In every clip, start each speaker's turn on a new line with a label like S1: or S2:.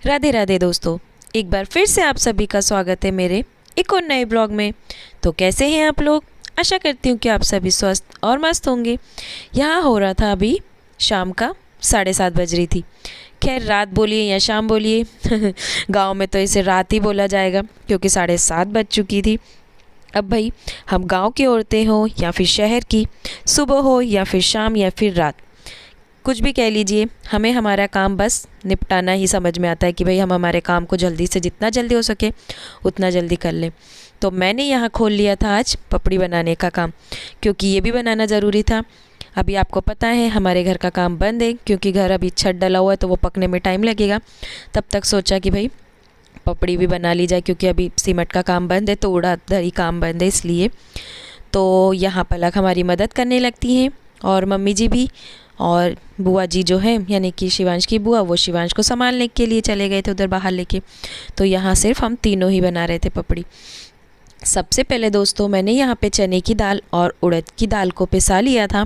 S1: राधे राधे दोस्तों, एक बार फिर से आप सभी का स्वागत है मेरे एक और नए ब्लॉग में। तो कैसे हैं आप लोग? आशा करती हूँ कि आप सभी स्वस्थ और मस्त होंगे। यहाँ हो रहा था अभी शाम का 7:30 बज रही थी। खैर रात बोलिए या शाम बोलिए गांव में तो इसे रात ही बोला जाएगा क्योंकि 7:30 बज चुकी थी। अब भाई हम गांव की औरतें हों या फिर शहर की, सुबह हो या फिर शाम या फिर रात, कुछ भी कह लीजिए, हमें हमारा काम बस निपटाना ही समझ में आता है कि भाई हम हमारे काम को जल्दी से जितना जल्दी हो सके उतना जल्दी कर लें। तो मैंने यहाँ खोल लिया था आज पपड़ी बनाने का काम, क्योंकि ये भी बनाना ज़रूरी था। अभी आपको पता है हमारे घर का काम बंद है क्योंकि घर अभी छत डला हुआ है तो वो पकने में टाइम लगेगा। तब तक सोचा कि भाई पपड़ी भी बना ली जाए क्योंकि अभी सीमेंट का काम बंद है तो उड़ा दरी काम बंद है, इसलिए तो यहाँ पलक हमारी मदद करने लगती हैं और मम्मी जी भी, और बुआ जी जो है यानी कि शिवांश की बुआ, वो शिवांश को संभालने के लिए चले गए थे उधर बाहर लेके। तो यहाँ सिर्फ हम तीनों ही बना रहे थे पपड़ी। सबसे पहले दोस्तों मैंने यहाँ पे चने की दाल और उड़द की दाल को पिसा लिया था,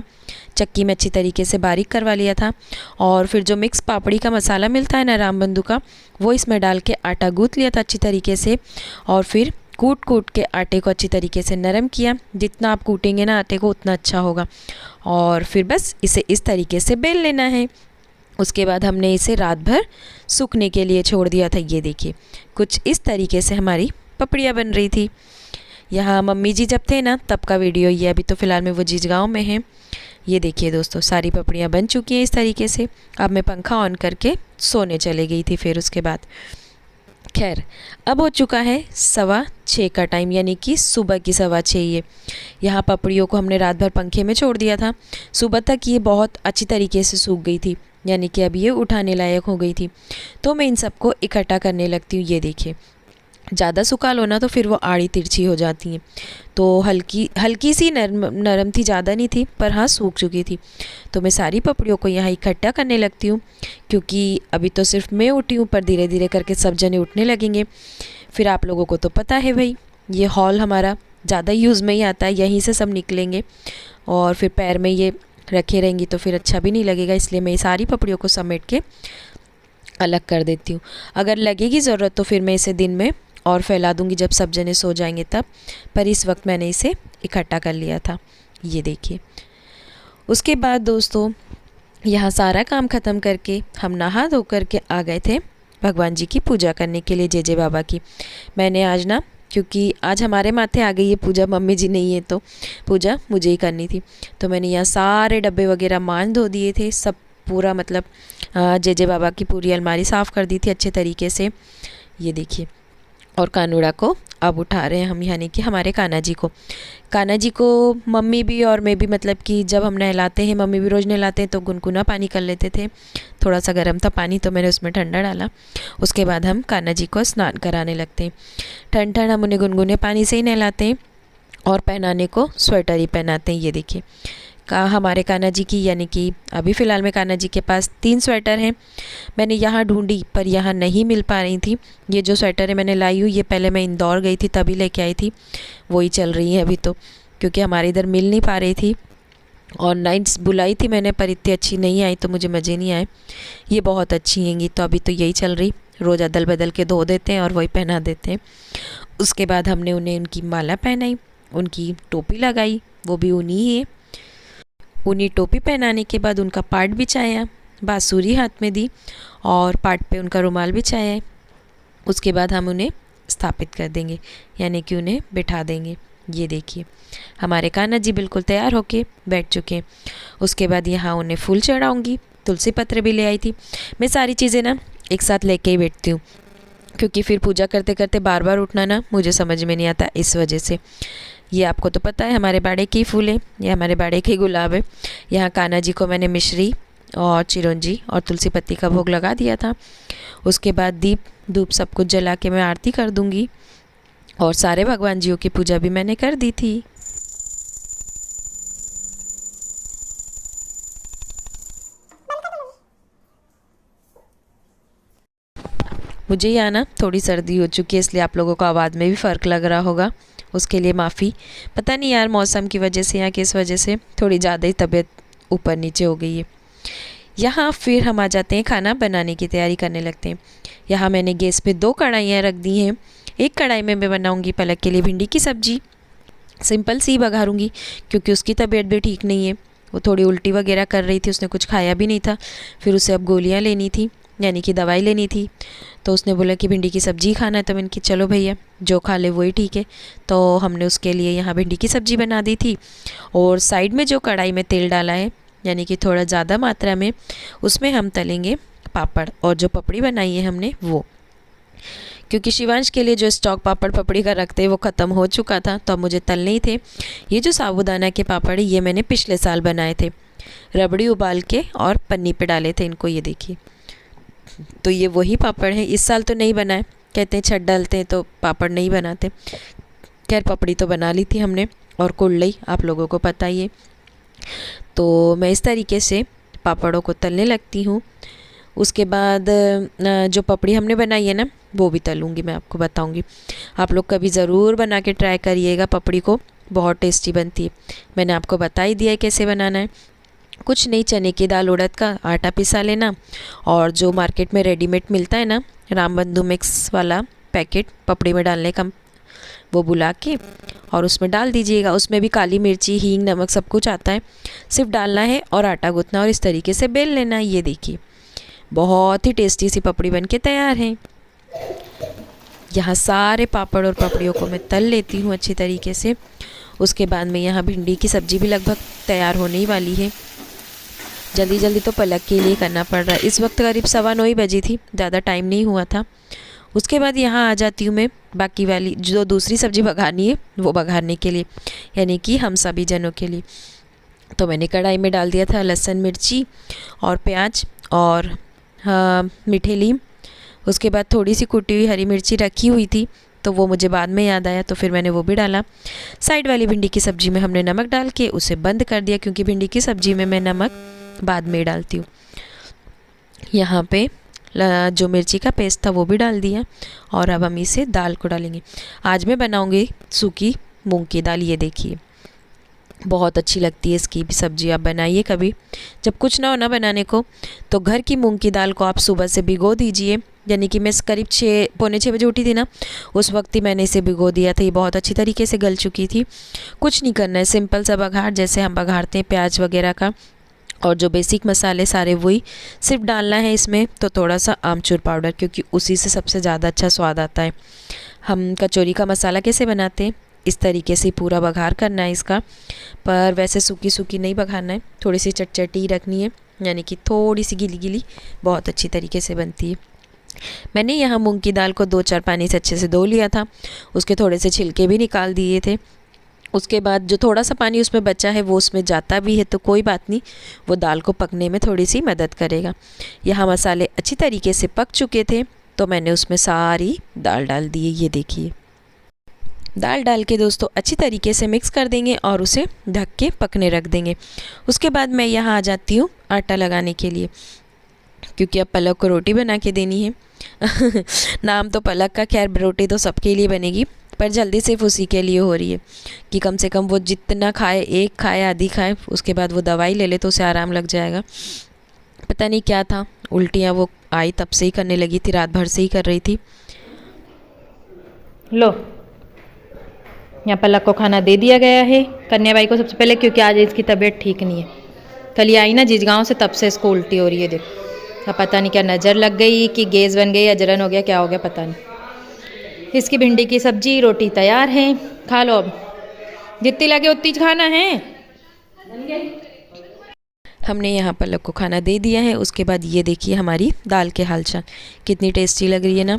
S1: चक्की में अच्छी तरीके से बारीक करवा लिया था। और फिर जो मिक्स पापड़ी का मसाला मिलता है ना रामबंधु का, वो इसमें डाल के आटा गूँथ लिया था अच्छी तरीके से। और फिर कूट कूट के आटे को अच्छी तरीके से नरम किया। जितना आप कूटेंगे ना आटे को उतना अच्छा होगा। और फिर बस इसे इस तरीके से बेल लेना है। उसके बाद हमने इसे रात भर सूखने के लिए छोड़ दिया था। ये देखिए कुछ इस तरीके से हमारी पपड़ियाँ बन रही थी। यहाँ मम्मी जी जब थे ना तब का वीडियो ये, अभी तो फ़िलहाल में वो जीज गाँव में हैं। ये देखिए दोस्तों सारी पपड़ियाँ बन चुकी हैं इस तरीके से। अब मैं पंखा ऑन करके सोने चले गई थी फिर उसके बाद। खैर अब हो चुका है 6:15 का टाइम, यानी कि सुबह की 6:15 ये। यहाँ पपड़ियों को हमने रात भर पंखे में छोड़ दिया था। सुबह तक ये बहुत अच्छी तरीके से सूख गई थी, यानी कि अब ये उठाने लायक हो गई थी। तो मैं इन सबको इकट्ठा करने लगती हूँ। ये देखिए ज़्यादा सुखा लो ना तो फिर वो आड़ी तिरछी हो जाती हैं। तो हल्की हल्की सी नरम थी, ज़्यादा नहीं थी, पर हाँ सूख चुकी थी। तो मैं सारी पपड़ियों को यहाँ इकट्ठा करने लगती हूँ क्योंकि अभी तो सिर्फ मैं उठी हूँ, पर धीरे धीरे करके सब जने उठने लगेंगे। फिर आप लोगों को तो पता है भाई ये हॉल हमारा ज़्यादा यूज़ में ही आता है, यहीं से सब निकलेंगे और फिर पैर में ये रखे रहेंगी तो फिर अच्छा भी नहीं लगेगा। इसलिए मैं सारी पपड़ियों को समेट के अलग कर देती हूँ। अगर लगेगी ज़रूरत तो फिर मैं इसे दिन में और फैला दूंगी जब सब जने सो जाएंगे तब, पर इस वक्त मैंने इसे इकट्ठा कर लिया था। ये देखिए उसके बाद दोस्तों यहाँ सारा काम ख़त्म करके हम नहा धो कर के आ गए थे भगवान जी की पूजा करने के लिए, जेजे बाबा की। मैंने आज ना, क्योंकि आज हमारे माथे आ गई है पूजा, मम्मी जी नहीं है तो पूजा मुझे ही करनी थी। तो मैंने यहाँ सारे डब्बे वगैरह मान धो दिए थे, सब पूरा मतलब जेजे बाबा की पूरी अलमारी साफ़ कर दी थी अच्छे तरीके से। ये देखिए और कानूड़ा को अब उठा रहे हैं हम, यानी कि हमारे कान्हा जी को मम्मी भी और मैं भी, मतलब कि जब हम नहलाते हैं, मम्मी भी रोज़ नहलाते हैं तो गुनगुना पानी कर लेते थे। थोड़ा सा गर्म था पानी तो मैंने उसमें ठंडा डाला। उसके बाद हम कान्हा जी को स्नान कराने लगते हैं। ठंड ठंड हम उन्हें गुनगुने पानी से ही नहलाते हैं और पहनाने को स्वेटर ही पहनाते हैं। ये देखिए हमारे कान्हा जी की, यानी कि अभी फ़िलहाल में कान्हा जी के पास 3 स्वेटर हैं। मैंने यहाँ ढूंढी पर यहाँ नहीं मिल पा रही थी। ये जो स्वेटर है मैंने लाई हूँ, ये पहले मैं इंदौर गई थी तभी लेके आई थी, वही चल रही है अभी तो, क्योंकि हमारे इधर मिल नहीं पा रही थी। ऑनलाइन बुलाई थी मैंने पर इतनी अच्छी नहीं आई तो मुझे मज़े नहीं आए। ये बहुत अच्छी हैंगी तो अभी तो यही चल रही, रोज़ अदल बदल के धो देते हैं और वही पहना देते हैं। उसके बाद हमने उन्हें उनकी माला पहनाई, उनकी टोपी लगाई, वो भी उन्हीं है। उन्हीं टोपी पहनाने के बाद उनका पाट बिछाया, बांसुरी हाथ में दी और पाट पे उनका रुमाल बिछाया है। उसके बाद हम उन्हें स्थापित कर देंगे, यानी कि उन्हें बिठा देंगे। ये देखिए हमारे कान्हा जी बिल्कुल तैयार होके बैठ चुके हैं। उसके बाद यहाँ उन्हें फूल चढ़ाऊँगी, तुलसी पत्र भी ले आई थी। मैं सारी चीज़ें ना एक साथ लेके ही बैठती हूँ क्योंकि फिर पूजा करते करते बार बार उठना ना मुझे समझ में नहीं आता, इस वजह से। ये आपको तो पता है हमारे बाड़े के ही फूल है, ये हमारे बाड़े के ही गुलाब है। यहाँ कान्हा जी को मैंने मिश्री और चिरौंजी और तुलसी पत्ती का भोग लगा दिया था। उसके बाद दीप धूप सब कुछ जला के मैं आरती कर दूँगी और सारे भगवान जियों की पूजा भी मैंने कर दी थी। मुझे यहाँ ना थोड़ी सर्दी हो चुकी है, इसलिए आप लोगों को आवाज़ में भी फ़र्क लग रहा होगा, उसके लिए माफ़ी। पता नहीं यार मौसम की वजह से या किस वजह से थोड़ी ज़्यादा ही तबीयत ऊपर नीचे हो गई है। यहाँ फिर हम आ जाते हैं खाना बनाने की तैयारी करने लगते हैं। यहाँ मैंने गैस पे 2 कढ़ाइयाँ रख दी हैं। एक कढ़ाई में मैं बनाऊँगी पलक के लिए भिंडी की सब्ज़ी। सिंपल सी बघारूँगी क्योंकि उसकी तबीयत भी ठीक नहीं है, वो थोड़ी उल्टी वगैरह कर रही थी, उसने कुछ खाया भी नहीं था। फिर उसे अब गोलियाँ लेनी थी, यानी कि दवाई लेनी थी। तो उसने बोला कि भिंडी की सब्ज़ी खाना है, तो मैंने कि चलो भैया जो खा ले वही ठीक है। तो हमने उसके लिए यहाँ भिंडी की सब्ज़ी बना दी थी। और साइड में जो कढ़ाई में तेल डाला है, यानी कि थोड़ा ज़्यादा मात्रा में, उसमें हम तलेंगे पापड़। और जो पपड़ी बनाई है हमने वो, क्योंकि शिवांश के लिए जो स्टॉक पापड़ पपड़ी का रखते हैं वो ख़त्म हो चुका था, तो अब मुझे तलने ही थे। ये जो साबूदाना के पापड़ है ये मैंने पिछले साल बनाए थे, रबड़ी उबाल के और पन्नी पे डाले थे इनको, ये देखिए। तो ये वही पापड़ हैं। इस साल तो नहीं बनाए, कहते हैं छत डालते हैं तो पापड़ नहीं बनाते। खैर पपड़ी तो बना ली थी हमने, और कुल्लई आप लोगों को पता ही है। तो मैं इस तरीके से पापड़ों को तलने लगती हूँ। उसके बाद जो पपड़ी हमने बनाई है ना वो भी तलूँगी, मैं आपको बताऊँगी। आप लोग कभी ज़रूर बना के ट्राई करिएगा पपड़ी को, बहुत टेस्टी बनती है। मैंने आपको बता ही दिया है कैसे बनाना है। कुछ नहीं, चने की दाल उड़द का आटा पिसा लेना, और जो मार्केट में रेडीमेड मिलता है ना रामबंधु मिक्स वाला पैकेट पपड़ी में डालने का, वो बुला के और उसमें डाल दीजिएगा। उसमें भी काली मिर्ची, हींग, नमक सब कुछ आता है, सिर्फ डालना है और आटा गूँथना और इस तरीके से बेल लेना है। ये देखिए बहुत ही टेस्टी सी पपड़ी बन के तैयार है। यहाँ सारे पापड़ और पपड़ियों को मैं तल लेती हूँ अच्छी तरीके से। उसके बाद में यहाँ भिंडी की सब्ज़ी भी लगभग तैयार होने ही वाली है। जल्दी जल्दी तो पलक के लिए करना पड़ रहा है। इस वक्त करीब 9:15 बजी थी, ज़्यादा टाइम नहीं हुआ था। उसके बाद यहाँ आ जाती हूँ मैं बाकी वाली जो दूसरी सब्ज़ी बघारनी है वो बघारने के लिए, यानी कि हम सभी जनों के लिए। तो मैंने कढ़ाई में डाल दिया था लहसुन, मिर्ची और प्याज और मीठे लीम। उसके बाद थोड़ी सी कुटी हुई हरी मिर्ची रखी हुई थी, तो वो मुझे बाद में याद आया, तो फिर मैंने वो भी डाला। साइड वाली भिंडी की सब्ज़ी में हमने नमक डाल के उसे बंद कर दिया, क्योंकि भिंडी की सब्ज़ी में मैं नमक बाद में डालती हूँ। यहाँ पे जो मिर्ची का पेस्ट था वो भी डाल दिया, और अब हम इसे दाल को डालेंगे। आज मैं बनाऊँगी सूखी मूंग की दाल। ये देखिए बहुत अच्छी लगती है इसकी भी सब्ज़ी। आप बनाइए कभी, जब कुछ ना हो ना बनाने को, तो घर की मूंग की दाल को आप सुबह से भिगो दीजिए। यानी कि मैं करीब 6, 6:45 बजे उठी थी ना, उस वक्त ही मैंने इसे भिगो दिया था। ये बहुत अच्छी तरीके से गल चुकी थी। कुछ नहीं करना है, सिंपल सा बघार जैसे हम बघारते हैं प्याज वगैरह का, और जो बेसिक मसाले सारे वही सिर्फ डालना है इसमें। तो थोड़ा सा आमचूर पाउडर, क्योंकि उसी से सबसे ज़्यादा अच्छा स्वाद आता है। हम कचौरी का मसाला कैसे बनाते हैं, इस तरीके से पूरा बघार करना है इसका, पर वैसे सूखी सूखी नहीं बघारना है, थोड़ी सी चटचटी रखनी है, यानी कि थोड़ी सी गीली गीली, बहुत अच्छी तरीके से बनती है। मैंने यहाँ मूंग की दाल को 2-4 पानी से अच्छे से धो लिया था, उसके थोड़े से छिलके भी निकाल दिए थे। उसके बाद जो थोड़ा सा पानी उसमें बचा है वो उसमें जाता भी है, तो कोई बात नहीं, वो दाल को पकने में थोड़ी सी मदद करेगा। यहाँ मसाले अच्छी तरीके से पक चुके थे, तो मैंने उसमें सारी दाल डाल दी है। ये देखिए दाल डाल के दोस्तों अच्छी तरीके से मिक्स कर देंगे और उसे ढक के पकने रख देंगे। उसके बाद मैं यहाँ आ जाती हूँ आटा लगाने के लिए, क्योंकि अब पलक को रोटी बना के देनी है। नाम तो पलक का, खैर रोटी तो सबके लिए बनेगी, पर जल्दी सिर्फ उसी के लिए हो रही है कि कम से कम वो जितना खाए, एक खाए आधी खाए, उसके बाद वो दवाई ले ले तो उसे आराम लग जाएगा। पता नहीं क्या था, उल्टियाँ वो आई तब से ही करने लगी थी, रात भर से ही कर रही थी। लो यहाँ पलक को खाना दे दिया गया है, कन्या बाई को सबसे पहले, क्योंकि आज इसकी तबीयत ठीक नहीं है। कल ये आई ना जिजगांव से, तब से इसको उल्टी हो रही है। देखो पता नहीं क्या नज़र लग गई कि गैस बन गई या जलन हो गया, क्या हो गया पता नहीं। इसकी भिंडी की सब्जी रोटी तैयार है, खा लो अब, जितनी लगे उतनी खाना है। हमने यहाँ पलक को खाना दे दिया है। उसके बाद ये देखिए हमारी दाल के हालचाल कितनी टेस्टी लग रही है ना।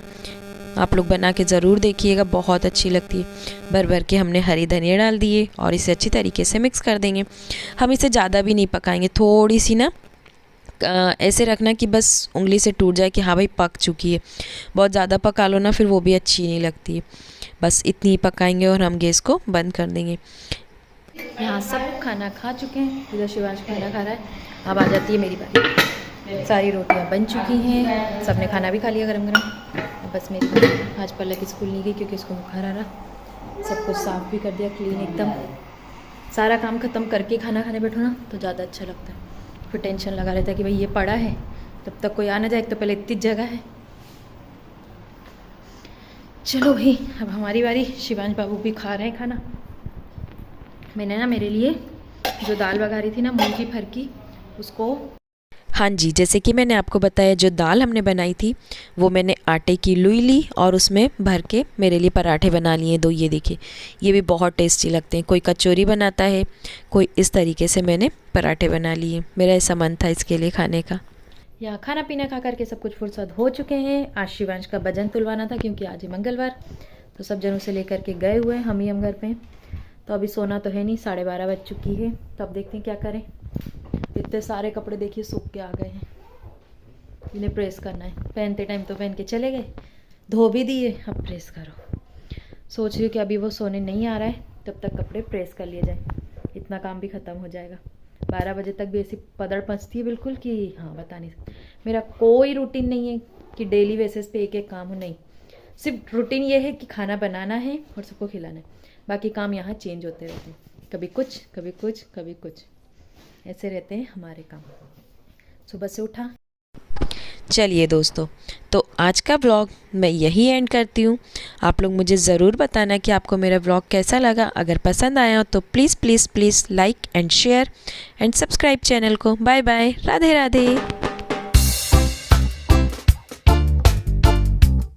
S1: आप लोग बना के ज़रूर देखिएगा, बहुत अच्छी लगती है। भर भर के हमने हरी धनिया डाल दिए और इसे अच्छी तरीके से मिक्स कर देंगे। हम इसे ज़्यादा भी नहीं पकाएंगे, थोड़ी सी ना ऐसे रखना कि बस उंगली से टूट जाए कि हाँ भाई पक चुकी है। बहुत ज़्यादा पका लो ना फिर वो भी अच्छी नहीं लगती है। बस इतनी ही पकाएंगे और हम गैस को बंद कर देंगे। यहाँ सब खाना खा चुके हैं, इधर शिवांश खाना खा रहा है। अब आ जाती है मेरी बारी। सारी रोटियाँ बन चुकी हैं, सबने खाना भी खा लिया गरम गरम। बस मेरी बारी। आज पलक स्कूल नहीं गई क्योंकि उसको बुखार आ रहा। सब कुछ साफ़ भी कर दिया, क्लीन एकदम। सारा काम ख़त्म करके खाना खाने बैठो ना तो ज़्यादा अच्छा लगता है। फिर टेंशन लगा रहता है कि भाई ये पड़ा है, तब तक कोई आ ना जाए। एक तो पहले इतनी जगह है,
S2: चलो भाई, अब हमारी बारी। शिवांश बाबू भी खा रहे हैं खाना। मैंने ना मेरे लिए जो दाल बघारी थी ना मूंग की फरकी, उसको
S1: हाँ जी, जैसे कि मैंने आपको बताया जो दाल हमने बनाई थी वो मैंने आटे की लुई ली और उसमें भर के मेरे लिए पराठे बना लिए 2। ये देखिए, ये भी बहुत टेस्टी लगते हैं। कोई कचौरी बनाता है, कोई इस तरीके से मैंने पराठे बना लिए। मेरा ऐसा मन था इसके लिए खाने का।
S2: या खाना पीना खा करके सब कुछ फुर्सत हो चुके हैं। आज शिवांश का वजन तुलवाना था क्योंकि आज है मंगलवार, तो सब जनों से लेकर के गए हुए हैं। हम घर पे, तो अभी सोना तो है नहीं, 12:30 बज चुकी है। तो अब देखते हैं क्या करें। इतने सारे कपड़े देखिए सूख के आ गए हैं, इन्हें प्रेस करना है। पहनते टाइम तो पहन के चले गए, धो भी दिए, अब प्रेस करो। सोच रही हूँ कि अभी वो सोने नहीं आ रहा है, तब तक कपड़े प्रेस कर लिए जाए, इतना काम भी ख़त्म हो जाएगा। 12 बजे तक भी ऐसी पदड़ पचती है बिल्कुल कि हाँ बता नहीं सकती। मेरा कोई रूटीन नहीं है कि डेली बेसिस पे एक एक काम हो, नहीं। सिर्फ रूटीन ये है कि खाना बनाना है और सबको खिलाना है। बाकी काम यहाँ चेंज होते रहते हैं, कभी कुछ कभी कुछ कभी कुछ, ऐसे रहते हैं हमारे काम। सुबह से उठा।
S1: चलिए दोस्तों, तो आज का व्लॉग मैं यही एंड करती हूँ। आप लोग मुझे ज़रूर बताना कि आपको मेरा व्लॉग कैसा लगा। अगर पसंद आया हो तो please please please like and share and subscribe channel को। Bye bye, Radhe Radhe.